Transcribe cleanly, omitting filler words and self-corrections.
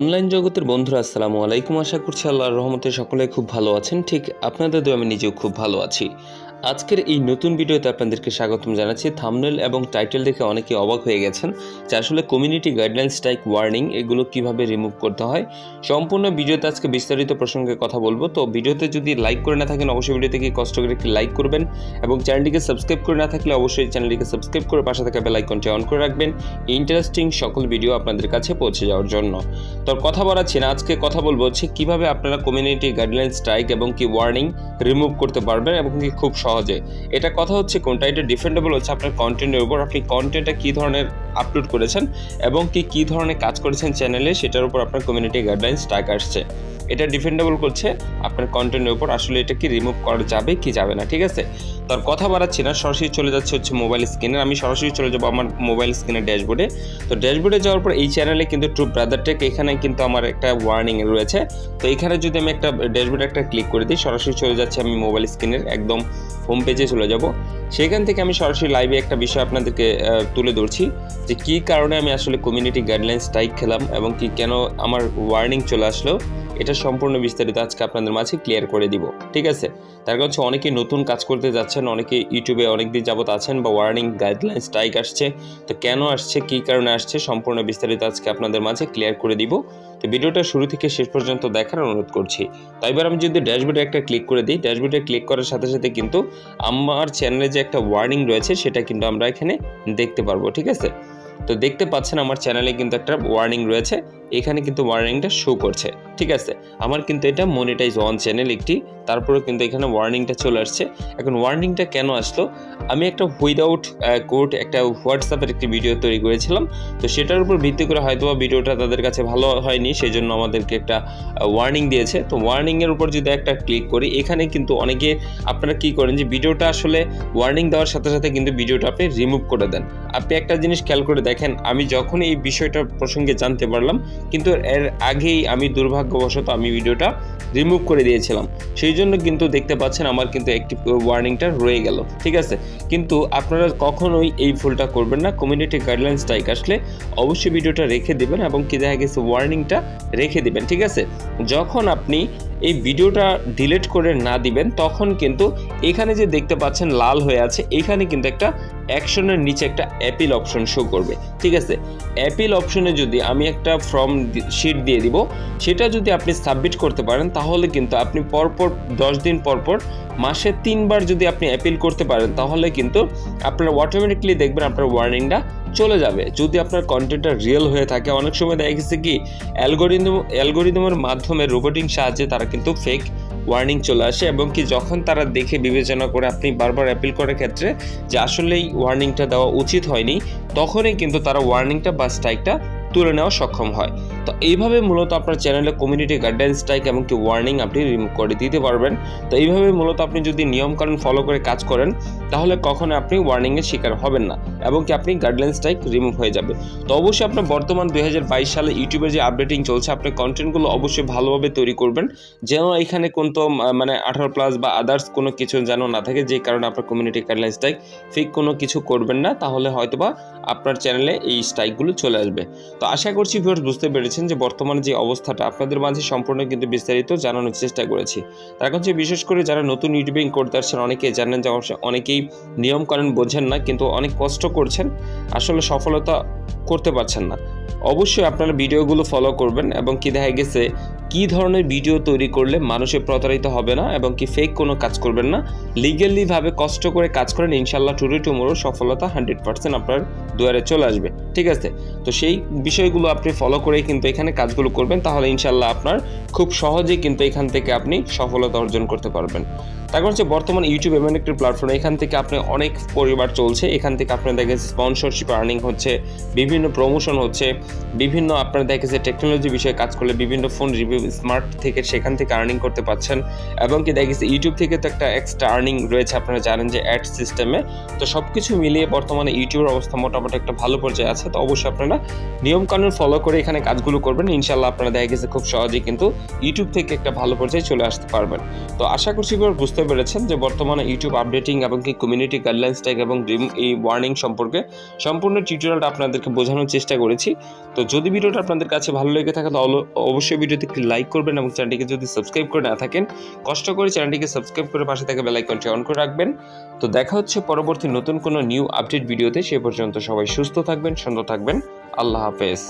Online জগতের বন্ধুরা আসসালামু আলাইকুম। আশা করছি আল্লাহর রহমতে সকলে খুব ভালো আছেন। ঠিক আপনাদের দোয়ায় আমি নিজেও খুব ভালো আছি। আজকের এই নতুন ভিডিওতে আপনাদেরকে স্বাগতম জানাচ্ছি। থাম্বনেল এবং টাইটেল দেখে অনেকে অবাক হয়ে গেছেন যে আসলে কমিউনিটি গাইডলাইন স্ট্রাইক ওয়ার্নিং এগুলো কিভাবে রিমুভ করতে হয়। সম্পূর্ণ ভিডিওতে আজকে বিস্তারিত প্রসঙ্গে কথা বলবো। তো ভিডিওতে যদি লাইক করে না থাকেন অবশ্যই ভিডিওতে কষ্ট করে একটি লাইক করবেন এবং চ্যানেলটিকে সাবস্ক্রাইব করে না থাকলে অবশ্যই চ্যানেলটিকে সাবস্ক্রাইব করে পাশে থাকা বেল আইকনটি অন করে রাখবেন ইন্টারেস্টিং সকল ভিডিও আপনাদের কাছে পৌঁছে যাওয়ার জন্য। তো কথা বাড়াচ্ছি না, আজকে কথা বলবো হচ্ছে কীভাবে আপনারা কমিউনিটি গাইডলাইন স্ট্রাইক এবং কি ওয়ার্নিং রিমুভ করতে পারবেন এবং কি খুব সহজে। এটা কথা হচ্ছে কোনটা, এটা ডিফেন্ডেবল হচ্ছে আপনার কন্টেন্টের উপর, আপনি কন্টেন্টটা কী ধরনের আপলোড করেছেন এবং কী ধরনের কাজ করেছেন চ্যানেলে, সেটার উপর আপনার কমিউনিটি গাইডলাইন স্ট্রাইক আসছে। এটা ডিফেন্ডেবল করছে আপনার কন্টেন্টের উপর, আসলে এটা কি রিমুভ করা যাবে কি যাবে না। ঠিক আছে, তার কথা বাড়াচ্ছি না, সরাসরি চলে যাচ্ছে হচ্ছে মোবাইল স্ক্রিনে। আমি সরাসরি চলে যাবো আমার মোবাইল স্ক্রিনের ড্যাশবোর্ডে। তো ড্যাশবোর্ডে যাওয়ার পর এই চ্যানেলে কিন্তু ট্রু ব্রাদার টেক, এখানে কিন্তু আমার একটা ওয়ার্নিং রয়েছে। তো এখানে যদি আমি একটা ড্যাশবোর্ডে একটা ক্লিক করে দিই, সরাসরি চলে যাচ্ছে আমি মোবাইল স্ক্রিনের একদম হোম পেজে চলে যাব। সেখান থেকে আমি সরাসরি লাইভে একটা বিষয় আপনাদেরকে তুলে ধরছি যে কী কারণে আমি আসলে কমিউনিটি গাইডলাইন স্ট্রাইক খেলাম এবং কি কেন আমার ওয়ার্নিং চলে আসলো, এটা সম্পূর্ণ বিস্তারিত আজকে আপনাদের মাঝে ক্লিয়ার করে দিব। ঠিক আছে, তার কারণ হচ্ছে অনেকে নতুন কাজ করতে যাচ্ছেন, অনেকে ইউটিউবে অনেক দিন যাবত আছেন বা ওয়ার্নিং গাইডলাইন স্ট্রাইক আসছে, তো কেন আসছে, কী কারণে আসছে, সম্পূর্ণ বিস্তারিত আজকে আপনাদের মাঝে ক্লিয়ার করে দিব। তো ভিডিওটা শুরু থেকে শেষ পর্যন্ত দেখার অনুরোধ করছি। তো এবার আমি যদি ড্যাশবোর্ডে একটা ক্লিক করে দিই, ড্যাশবোর্ডে ক্লিক করার সাথে সাথে কিন্তু আমার চ্যানেলে যে একটা ওয়ার্নিং রয়েছে সেটা কিন্তু আমরা এখানে দেখতে পারবো। ঠিক আছে, তো দেখতে পাচ্ছেন আমার চ্যানেলে কিন্তু একটা ওয়ার্নিং রয়েছে, এখানে কিন্তু ওয়ার্নিংটা শো করছে। ঠিক আছে, আমার কিন্তু এটা মনিটাইজ অন চ্যানেল একটি, তারপরেও কিন্তু এখানে ওয়ার্নিংটা চলে আসছে। এখন ওয়ার্নিংটা কেন আসলো, আমি একটা উইদাউট কোড একটা হোয়াটসঅ্যাপের একটি ভিডিও তৈরি করেছিলাম, তো সেটার উপর ভিত্তি করে হয়তো ভিডিওটা তাদের কাছে ভালো হয়নি, সেই জন্য আমাদেরকে একটা ওয়ার্নিং দিয়েছে। তো ওয়ার্নিংয়ের উপর যদি একটা ক্লিক করি, এখানে কিন্তু অনেকে আপনারা কী করেন যে ভিডিওটা আসলে ওয়ার্নিং দেওয়ার সাথে সাথে কিন্তু ভিডিওটা আপনি রিমুভ করে দেন। আপনি একটা জিনিস খেয়াল করে দেখেন, আমি যখন এই বিষয়টার প্রসঙ্গে জানতে পারলাম কিন্তু এর আগেই আমি দুর্ভাগ্যবশত আমি ভিডিওটা রিমুভ করে দিয়েছিলাম, সেই জন্য কিন্তু দেখতে পাচ্ছেন আমার কিন্তু একটি ওয়ার্নিংটা রয়ে গেল। ঠিক আছে, কিন্তু আপনারা কখনোই এই ভুলটা করবেন না। কমিউনিটি গাইডলাইন স্ট্রাইক আসলে অবশ্যই ভিডিওটা রেখে দেবেন এবং কি দেখা গেছে ওয়ার্নিংটা রেখে দিবেন। ঠিক আছে, যখন আপনি এই ভিডিওটা ডিলিট করে না দিবেন তখন কিন্তু এখানে যে দেখতে পাচ্ছেন লাল হয়ে আছে, এখানে কিন্তু একটা অ্যাকশনের নিচে একটা অ্যাপিল অপশন শো করবে। ঠিক আছে, অ্যাপিল অপশনে যদি আমি একটা ফর্ম শিট দিয়ে দিব, সেটা যদি আপনি সাবমিট করতে পারেন তাহলে কিন্তু আপনি পরপর 10 দিন পরপর মাসে 3 বার যদি আপনি অ্যাপিল করতে পারেন তাহলে কিন্তু আপনার অটোমেটিকলি দেখবেন আপনার ওয়ার্নিংটা চলে যাবে। যদি আপনার কন্টেন্টটা রিয়েল হয়ে থাকে, অনেক সময় দেখা গেছে কি অ্যালগোরিদমের মাধ্যমে রোবোটিং সাহায্যে তারা কিন্তু ফেক ওয়ার্নিং চলে আসে এবং কি যখন তারা দেখে বিবেচনা করে আপনি বারবার অ্যাপিল করার ক্ষেত্রে যে আসলেই ওয়ার্নিংটা দেওয়া উচিত হয়নি, তখনই কিন্তু তারা ওয়ার্নিংটা বা স্ট্রাইকটা তুলে নেওয়া সক্ষম হয়। তো এইভাবে মূলত আপনার চ্যানেলে কমিউনিটি গাইডলাইন স্ট্রাইক এবং কি ওয়ার্নিং আপনি রিমুভ করে দিতে পারবেন। তো এইভাবে মূলত আপনি যদি নিয়মকানুন ফলো করে কাজ করেন তাহলে কখনো আপনি ওয়ার্নিংয়ের শিকার হবেন না এবং কি আপনি গাইডলাইন স্ট্রাইক রিমুভ হয়ে যাবে। তো অবশ্যই আপনার বর্তমান 2022 সালে ইউটিউবে যে আপডেটিং চলছে, আপনি কন্টেন্টগুলো অবশ্যই ভালোভাবে তৈরি করবেন, যেন এখানে কোন তো 18+ বা আদার্স কোনো কিছু যেন না থাকে, যে কারণে আপনার কমিউনিটি গাইডলাইন স্ট্রাইক ফেক কোনো কিছু করবেন না, তাহলে হয়তোবা আপনার চ্যানেলে এই স্ট্রাইকগুলো চলে আসবে। তো আশা করছি ভিউয়ার্স বুঝতে পেরেছেন যে বর্তমানে যে অবস্থাটা আপনাদের মাঝে সম্পূর্ণ কিন্তু বিস্তারিত জানানোর চেষ্টা করেছি। তার কাছে বিশেষ করে যারা নতুন ইউটিউবিং করতে আসছেন, অনেকে জানেন যে অনেকেই নিয়মকানুন বোঝেন না, কিন্তু অনেক কষ্ট করছেন, আসলে সফলতা করতে পারছেন না। অবশ্যই আপনারা ভিডিওগুলো ফলো করবেন এবং কি দেখা গেছে কী ধরনের ভিডিও তৈরি করলে মানুষের প্রতারিত হবে না এবং কি ফেক কোনো কাজ করবেন না, লিগ্যালিভাবে কষ্ট করে কাজ করেন, ইনশাল্লাহ টুডে টুমোরো সফলতা 100% আপনার দুয়ারে চলে আসবে। ঠিক আছে, তো সেই বিষয়গুলো আপনি ফলো করেই কিন্তু এখানে কাজগুলো করবেন, তাহলে ইনশাল্লাহ আপনার খুব সহজেই কিন্তু এখান থেকে আপনি সফলতা অর্জন করতে পারবেন। তারপর হচ্ছে বর্তমান ইউটিউব এমন একটি প্ল্যাটফর্ম, এখান থেকে আপনি অনেক পরিবার চলছে, এখান থেকে আপনার দেখেছে স্পন্সরশিপ আর্নিং হচ্ছে, বিভিন্ন প্রমোশন হচ্ছে, বিভিন্ন আপনার দেখেছে টেকনোলজি বিষয়ে কাজ করলে বিভিন্ন ফোন রিভিউ স্মার্ট থেকে সেখান থেকে আর্নিং করতে পারছেন, এবং কি দেখা গেছে ইউটিউব থেকে তো একটা এক্সট্রা আর্নিং রয়েছে, আপনারা জানেন যে অ্যাড সিস্টেমে। তো সব কিছু মিলিয়ে বর্তমানে ইউটিউবের অবস্থা মোটামুটি একটা ভালো পর্যায়ে আছে। তো অবশ্যই আপনারা নিয়মকানুন ফলো করে এখানে কাজগুলো করবেন, ইনশাল্লাহ আপনারা দেখা গেছে খুব সহজেই কিন্তু ইউটিউব থেকে একটা ভালো পর্যায়ে চলে আসতে পারবেন। তো আশা করছি এবার বুঝতে পেরেছেন যে বর্তমানে ইউটিউব আপডেটিং এবং কি কমিউনিটি গাইডলাইন্স ট্যাগ এবং এই ওয়ার্নিং সম্পর্কে সম্পূর্ণ টিউটোরিয়ালটা আপনাদেরকে বোঝানোর চেষ্টা করেছি। তো যদি ভিডিওটা আপনাদের কাছে ভালো লেগে থাকে তাহলে অবশ্যই ভিডিওতে একটি লাইক করবেন, এবং চ্যানেলটিকে যদি সাবস্ক্রাইব করে না থাকেন কষ্ট করে চ্যানেলটিকে সাবস্ক্রাইব করে পাশে থাকা বেল আইকনটি অন করে রাখবেন। তো দেখা হচ্ছে পরবর্তী নতুন কোনো নিউ আপডেট ভিডিওতে। সে পর্যন্ত সবাই সুস্থ থাকবেন, সুন্দর থাকবেন। আল্লাহ হাফেজ।